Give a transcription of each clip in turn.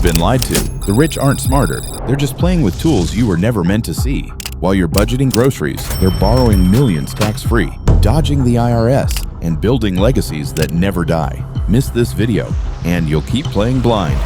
You've been lied to. The rich aren't smarter. They're just playing with tools you were never meant to see. While you're budgeting groceries, they're borrowing millions tax-free, dodging the IRS, and building legacies that never die. Miss this video, and you'll keep playing blind.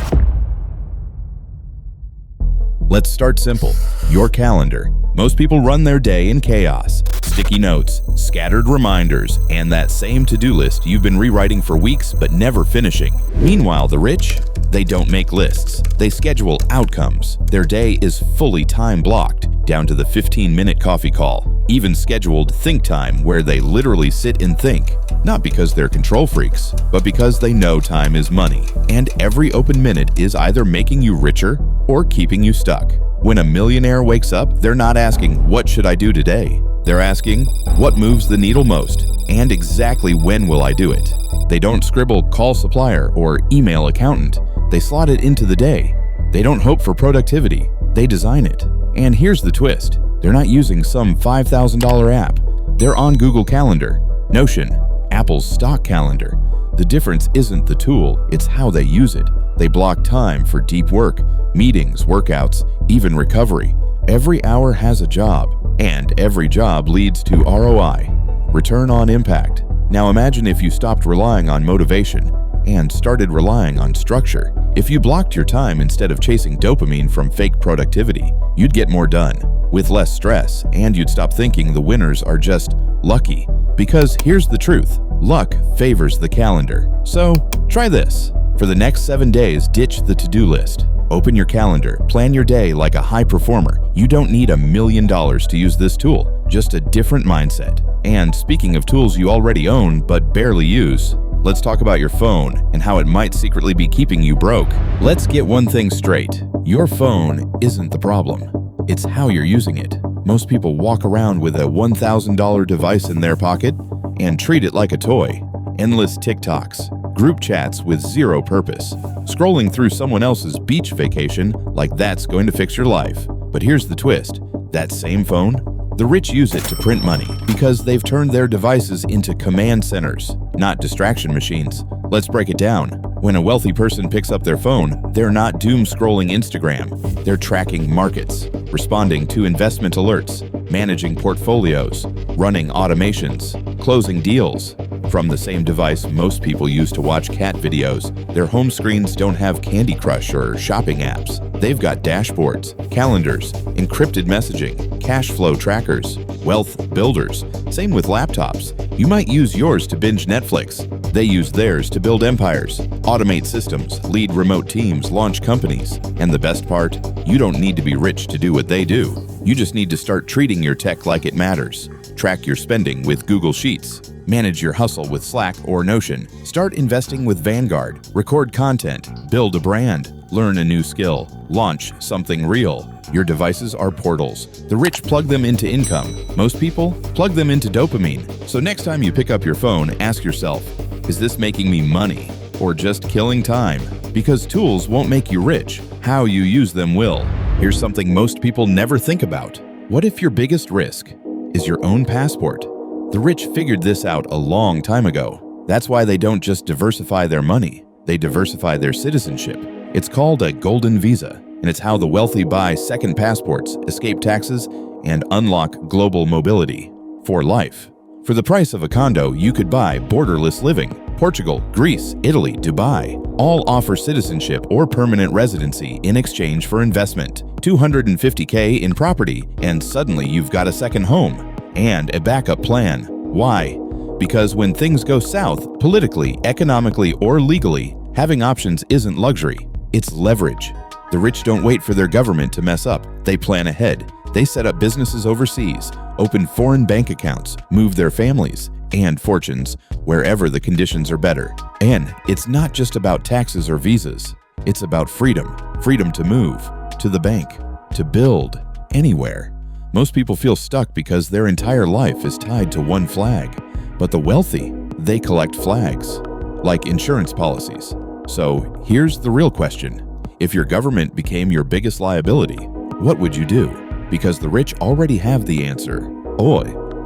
Let's start simple. Your calendar. Most people run their day in chaos. Sticky notes, scattered reminders, and that same to-do list you've been rewriting for weeks but never finishing. Meanwhile, the rich, they don't make lists. They schedule outcomes. Their day is fully time-blocked, down to the 15-minute coffee call. Even scheduled think time where they literally sit and think. Not because they're control freaks, but because they know time is money. And every open minute is either making you richer or keeping you stuck. When a millionaire wakes up, they're not asking, "What should I do today?" They're asking, "What moves the needle most? And exactly when will I do it?" They don't scribble "call supplier" or "email accountant." They slot it into the day. They don't hope for productivity. They design it. And here's the twist. They're not using some $5,000 app. They're on Google Calendar, Notion, Apple's stock calendar. The difference isn't the tool, it's how they use it. They block time for deep work, meetings, workouts, even recovery. Every hour has a job, and every job leads to ROI, return on impact. Now imagine if you stopped relying on motivation and started relying on structure. If you blocked your time instead of chasing dopamine from fake productivity, you'd get more done with less stress, and you'd stop thinking the winners are just lucky. Because here's the truth, luck favors the calendar. So try this. For the next 7 days, ditch the to-do list. Open your calendar, plan your day like a high performer. You don't need $1 million to use this tool, just a different mindset. And speaking of tools you already own but barely use, let's talk about your phone and how it might secretly be keeping you broke. Let's get one thing straight. Your phone isn't the problem. It's how you're using it. Most people walk around with a $1,000 device in their pocket and treat it like a toy. Endless TikToks, group chats with zero purpose, scrolling through someone else's beach vacation like that's going to fix your life. But here's the twist. That same phone, the rich use it to print money because they've turned their devices into command centers, not distraction machines. Let's break it down. When a wealthy person picks up their phone, they're not doom scrolling Instagram. They're tracking markets, responding to investment alerts, managing portfolios, running automations, closing deals. From the same device most people use to watch cat videos, their home screens don't have Candy Crush or shopping apps. They've got dashboards, calendars, encrypted messaging, cash flow trackers, wealth builders. Same with laptops. You might use yours to binge Netflix. They use theirs to build empires, automate systems, lead remote teams, launch companies. And the best part? You don't need to be rich to do what they do. You just need to start treating your tech like it matters. Track your spending with Google Sheets. Manage your hustle with Slack or Notion. Start investing with Vanguard. Record content. Build a brand. Learn a new skill. Launch something real. Your devices are portals. The rich plug them into income. Most people plug them into dopamine. So next time you pick up your phone, ask yourself, is this making me money or just killing time? Because tools won't make you rich. How you use them will. Here's something most people never think about. What if your biggest risk is your own passport? The rich figured this out a long time ago. That's why they don't just diversify their money, they diversify their citizenship. It's called a golden visa, and it's how the wealthy buy second passports, escape taxes, and unlock global mobility for life. For the price of a condo, you could buy borderless living. Portugal, Greece, Italy, Dubai all offer citizenship or permanent residency in exchange for investment. $250K in property, and suddenly you've got a second home. And a backup plan. Why? Because when things go south, politically, economically, or legally, having options isn't luxury, it's leverage. The rich don't wait for their government to mess up. They plan ahead. They set up businesses overseas, open foreign bank accounts, move their families and fortunes wherever the conditions are better. And it's not just about taxes or visas. It's about freedom. Freedom to move, to the bank, to build, anywhere. Most people feel stuck because their entire life is tied to one flag. But the wealthy, they collect flags, like insurance policies. So here's the real question. If your government became your biggest liability, what would you do? Because the rich already have the answer.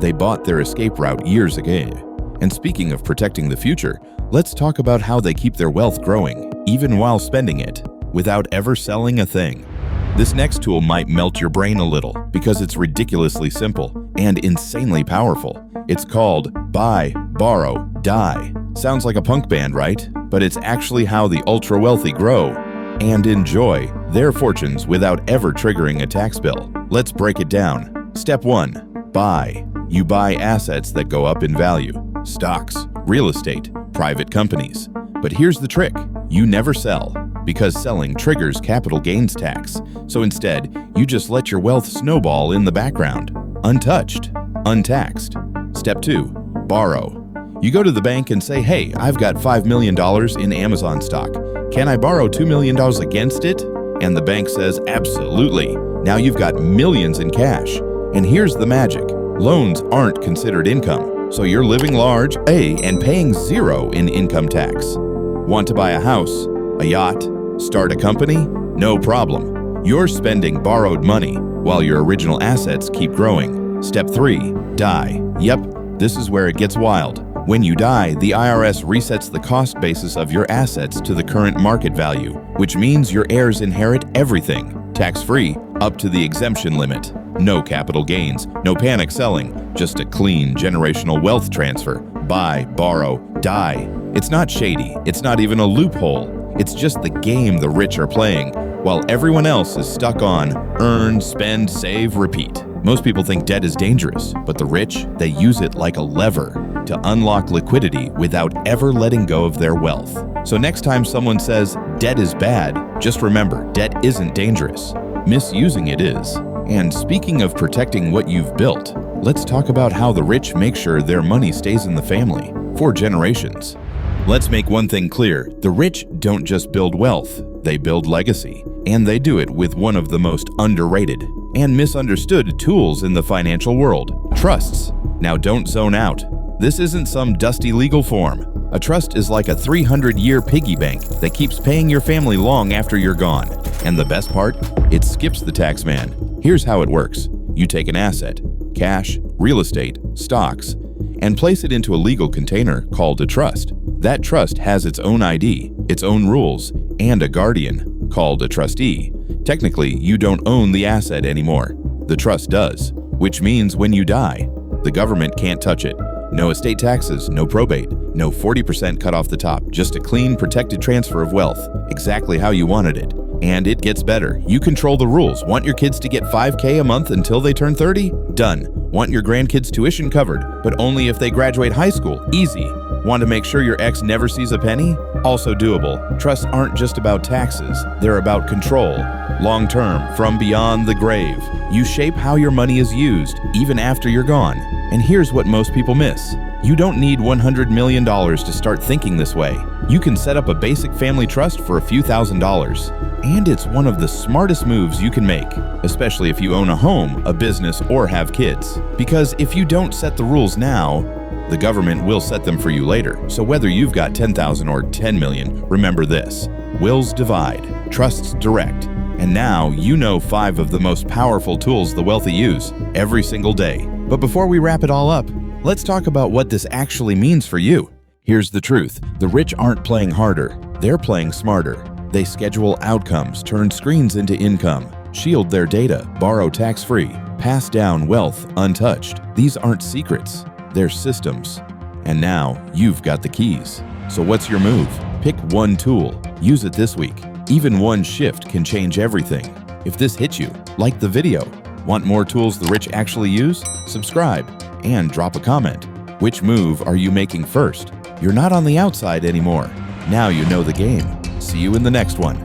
They bought their escape route years ago. And speaking of protecting the future, let's talk about how they keep their wealth growing, even while spending it. without ever selling a thing. This next tool might melt your brain a little because it's ridiculously simple and insanely powerful. It's called Buy, Borrow, Die. Sounds like a punk band, right? But it's actually how the ultra-wealthy grow and enjoy their fortunes without ever triggering a tax bill. Let's break it down. Step 1. Buy. You buy assets that go up in value. Stocks, real estate, private companies. But here's the trick. You never sell, because selling triggers capital gains tax. So instead, you just let your wealth snowball in the background, untouched, untaxed. Step 2. Borrow. You go to the bank and say, hey, I've got $5 million in Amazon stock. Can I borrow $2 million against it? And the bank says, absolutely. Now you've got millions in cash. And here's the magic. Loans aren't considered income, so you're living large, and paying zero in income tax. Want to buy a house, a yacht, start a company? No problem. You're spending borrowed money while your original assets keep growing. Step 3. Die. Yep, this is where it gets wild. When you die, the IRS resets the cost basis of your assets to the current market value, which means your heirs inherit everything, tax-free, up to the exemption limit. No capital gains, no panic selling, just a clean generational wealth transfer. Buy, borrow, die. It's not shady, it's not even a loophole. It's just the game the rich are playing, while everyone else is stuck on earn, spend, save, repeat. Most people think debt is dangerous, but the rich, they use it like a lever to unlock liquidity without ever letting go of their wealth. So next time someone says debt is bad, just remember, debt isn't dangerous. Misusing it is. And speaking of protecting what you've built, let's talk about how the rich make sure their money stays in the family for generations. Let's make one thing clear. The rich don't just build wealth, they build legacy. And they do it with one of the most underrated and misunderstood tools in the financial world, trusts. Now don't zone out. This isn't some dusty legal form. A trust is like a 300-year piggy bank that keeps paying your family long after you're gone. And the best part? It skips the tax man. Here's how it works. You take an asset, cash, real estate, stocks, and place it into a legal container called a trust. That trust has its own ID, its own rules, and a guardian called a trustee. Technically, you don't own the asset anymore. The trust does, which means when you die, the government can't touch it. No estate taxes, no probate, no 40% cut off the top, just a clean, protected transfer of wealth, exactly how you wanted it. And it gets better. You control the rules. Want your kids to get $5,000 a month until they turn 30? Done. Want your grandkids' tuition covered, but only if they graduate high school? Easy. Want to make sure your ex never sees a penny? Also doable. Trusts aren't just about taxes. They're about control. Long-term, from beyond the grave. You shape how your money is used, even after you're gone. And here's what most people miss. You don't need $100 million to start thinking this way. You can set up a basic family trust for a few $1,000s. And it's one of the smartest moves you can make, especially if you own a home, a business, or have kids. Because if you don't set the rules now, the government will set them for you later. So whether you've got 10,000 or 10 million, remember this. Wills divide, trusts direct. And now you know 5 of the most powerful tools the wealthy use every single day. But before we wrap it all up, let's talk about what this actually means for you. Here's the truth. The rich aren't playing harder. They're playing smarter. They schedule outcomes, turn screens into income, shield their data, borrow tax-free, pass down wealth untouched. These aren't secrets. They're systems. And now you've got the keys. So what's your move? Pick one tool. Use it this week. Even one shift can change everything. If this hit you, like the video. Want more tools the rich actually use? Subscribe and drop a comment. Which move are you making first? You're not on the outside anymore. Now you know the game. See you in the next one.